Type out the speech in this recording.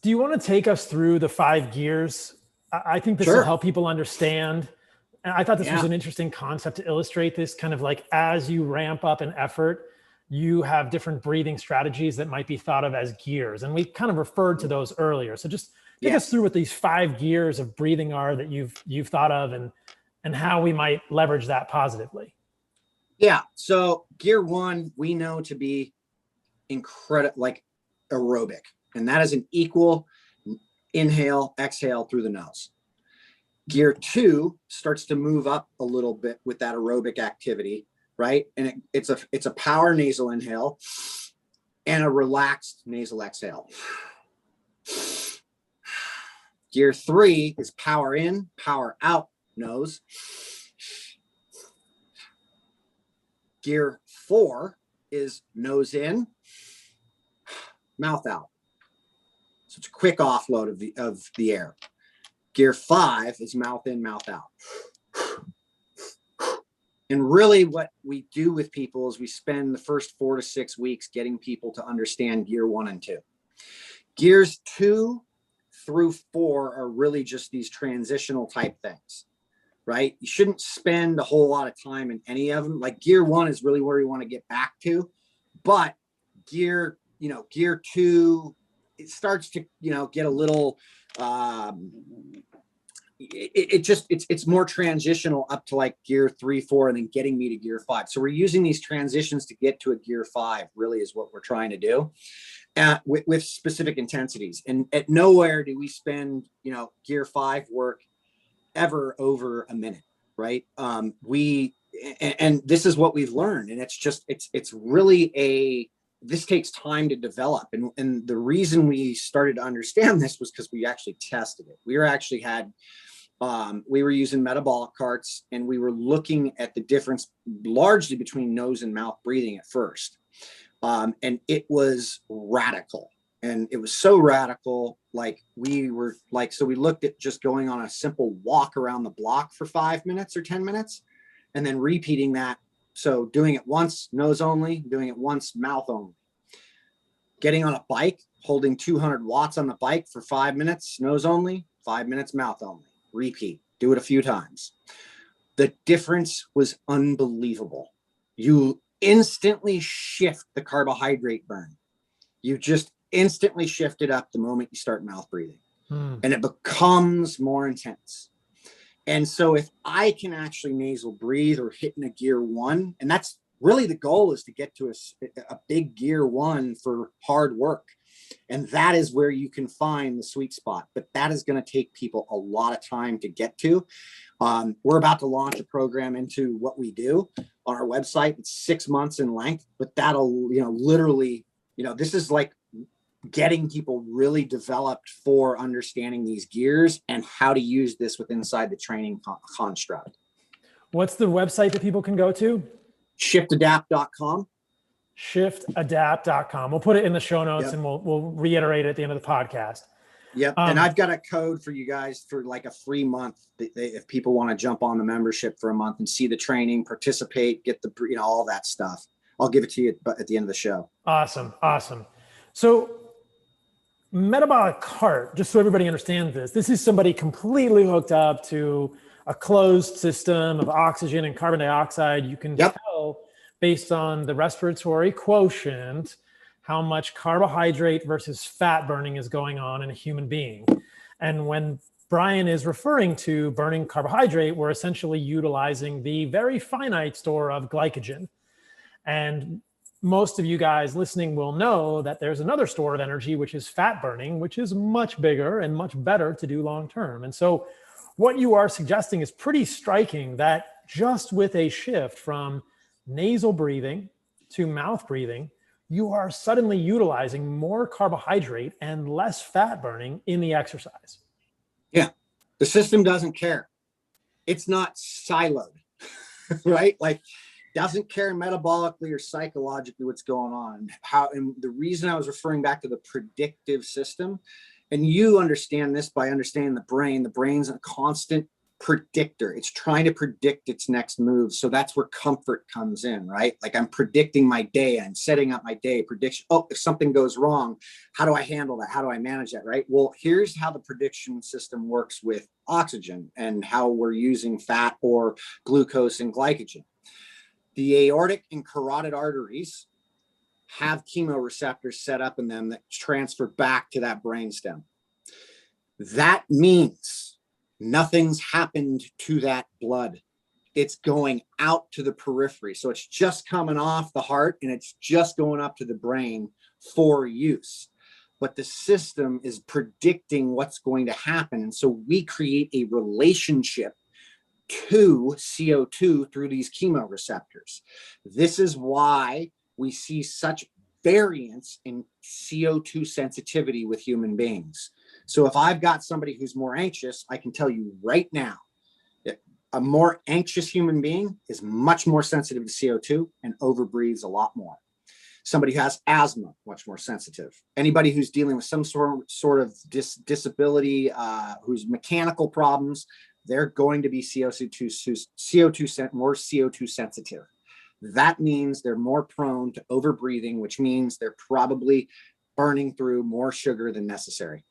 Do you want to take us through the 5 gears? I think this will Sure. help people understand. And I thought this was Yeah. an interesting concept to illustrate this kind of like as you ramp up an effort, you have different breathing strategies that might be thought of as gears. And we kind of referred to those earlier. So just take us Yes. through what these 5 gears of breathing are that you've thought of and how we might leverage that positively. Yeah. So gear one, we know to be incredible, like aerobic, and that is an equal inhale, exhale through the nose. Gear two starts to move up a little bit with that aerobic activity, right? And it's a power nasal inhale and a relaxed nasal exhale. Gear three is power in, power out, nose. Gear four is nose in, mouth out. So it's a quick offload of the air. Gear five is mouth in, mouth out. And really what we do with people is we spend the first 4 to 6 weeks getting people to understand gear one and two. Gears 2 through 4 are really just these transitional type things, right? You shouldn't spend a whole lot of time in any of them. Like gear 1 is really where you want to get back to, but gear 2, it starts to, get a little, it's more transitional up to like gear 3, 4, and then getting me to gear 5. So we're using these transitions to get to a gear 5 really is what we're trying to do with specific intensities. And at nowhere do we spend, gear 5 work ever over a minute, right? And this is what we've learned. And it's really this takes time to develop. And the reason we started to understand this was because we actually tested it. We were using metabolic carts, and we were looking at the difference largely between nose and mouth breathing at first. And it was radical. And it was so radical, so we looked at just going on a simple walk around the block for 5 minutes or 10 minutes, and then repeating that. So doing it once, nose only, doing it once, mouth only. Getting on a bike, holding 200 watts on the bike for 5 minutes, nose only, 5 minutes, mouth only. Repeat, do it a few times. The difference was unbelievable. You instantly shift the carbohydrate burn. You just instantly shift it up the moment you start mouth breathing, and it becomes more intense. And so if I can actually nasal breathe or hit in a gear 1, and that's really the goal, is to get to a big gear 1 for hard work. And that is where you can find the sweet spot. But that is going to take people a lot of time to get to. We're about to launch a program into what we do on our website. It's 6 months in length, but that'll, literally, this is like getting people really developed for understanding these gears and how to use this inside the training construct. What's the website that people can go to? Shiftadapt.com. Shiftadapt.com. We'll put it in the show notes. Yep. And we'll reiterate it at the end of the podcast. Yep. And I've got a code for you guys for like a free month. If people want to jump on the membership for a month and see the training, participate, get the, all that stuff, I'll give it to you at the end of the show. Awesome. So metabolic cart, just so everybody understands this is somebody completely hooked up to a closed system of oxygen and carbon dioxide. You can tell based on the respiratory quotient how much carbohydrate versus fat burning is going on in a human being. And when Brian is referring to burning carbohydrate, we're essentially utilizing the very finite store of glycogen. And most of you guys listening will know that there's another store of energy, which is fat burning, which is much bigger and much better to do long term. And so what you are suggesting is pretty striking, that just with a shift from nasal breathing to mouth breathing, you are suddenly utilizing more carbohydrate and less fat burning in the exercise. Yeah. The system doesn't care. It's not siloed, right? Like, doesn't care metabolically or psychologically what's going on. And the reason I was referring back to the predictive system, and you understand this by understanding the brain's a constant predictor. It's trying to predict its next move. So that's where comfort comes in, right? Like I'm predicting my day and setting up my day prediction. Oh, if something goes wrong, how do I handle that? How do I manage that, right? Well, here's how the prediction system works with oxygen and how we're using fat or glucose and glycogen. The aortic and carotid arteries have chemoreceptors set up in them that transfer back to that brainstem. That means nothing's happened to that blood. It's going out to the periphery. So it's just coming off the heart and it's just going up to the brain for use. But the system is predicting what's going to happen. And so we create a relationship to CO2 through these chemoreceptors. This is why we see such variance in CO2 sensitivity with human beings. So if I've got somebody who's more anxious, I can tell you right now that a more anxious human being is much more sensitive to CO2 and overbreathes a lot more. Somebody who has asthma, much more sensitive. Anybody who's dealing with some sort of disability, who's mechanical problems, they're going to be more CO2 sensitive. That means they're more prone to overbreathing, which means they're probably burning through more sugar than necessary.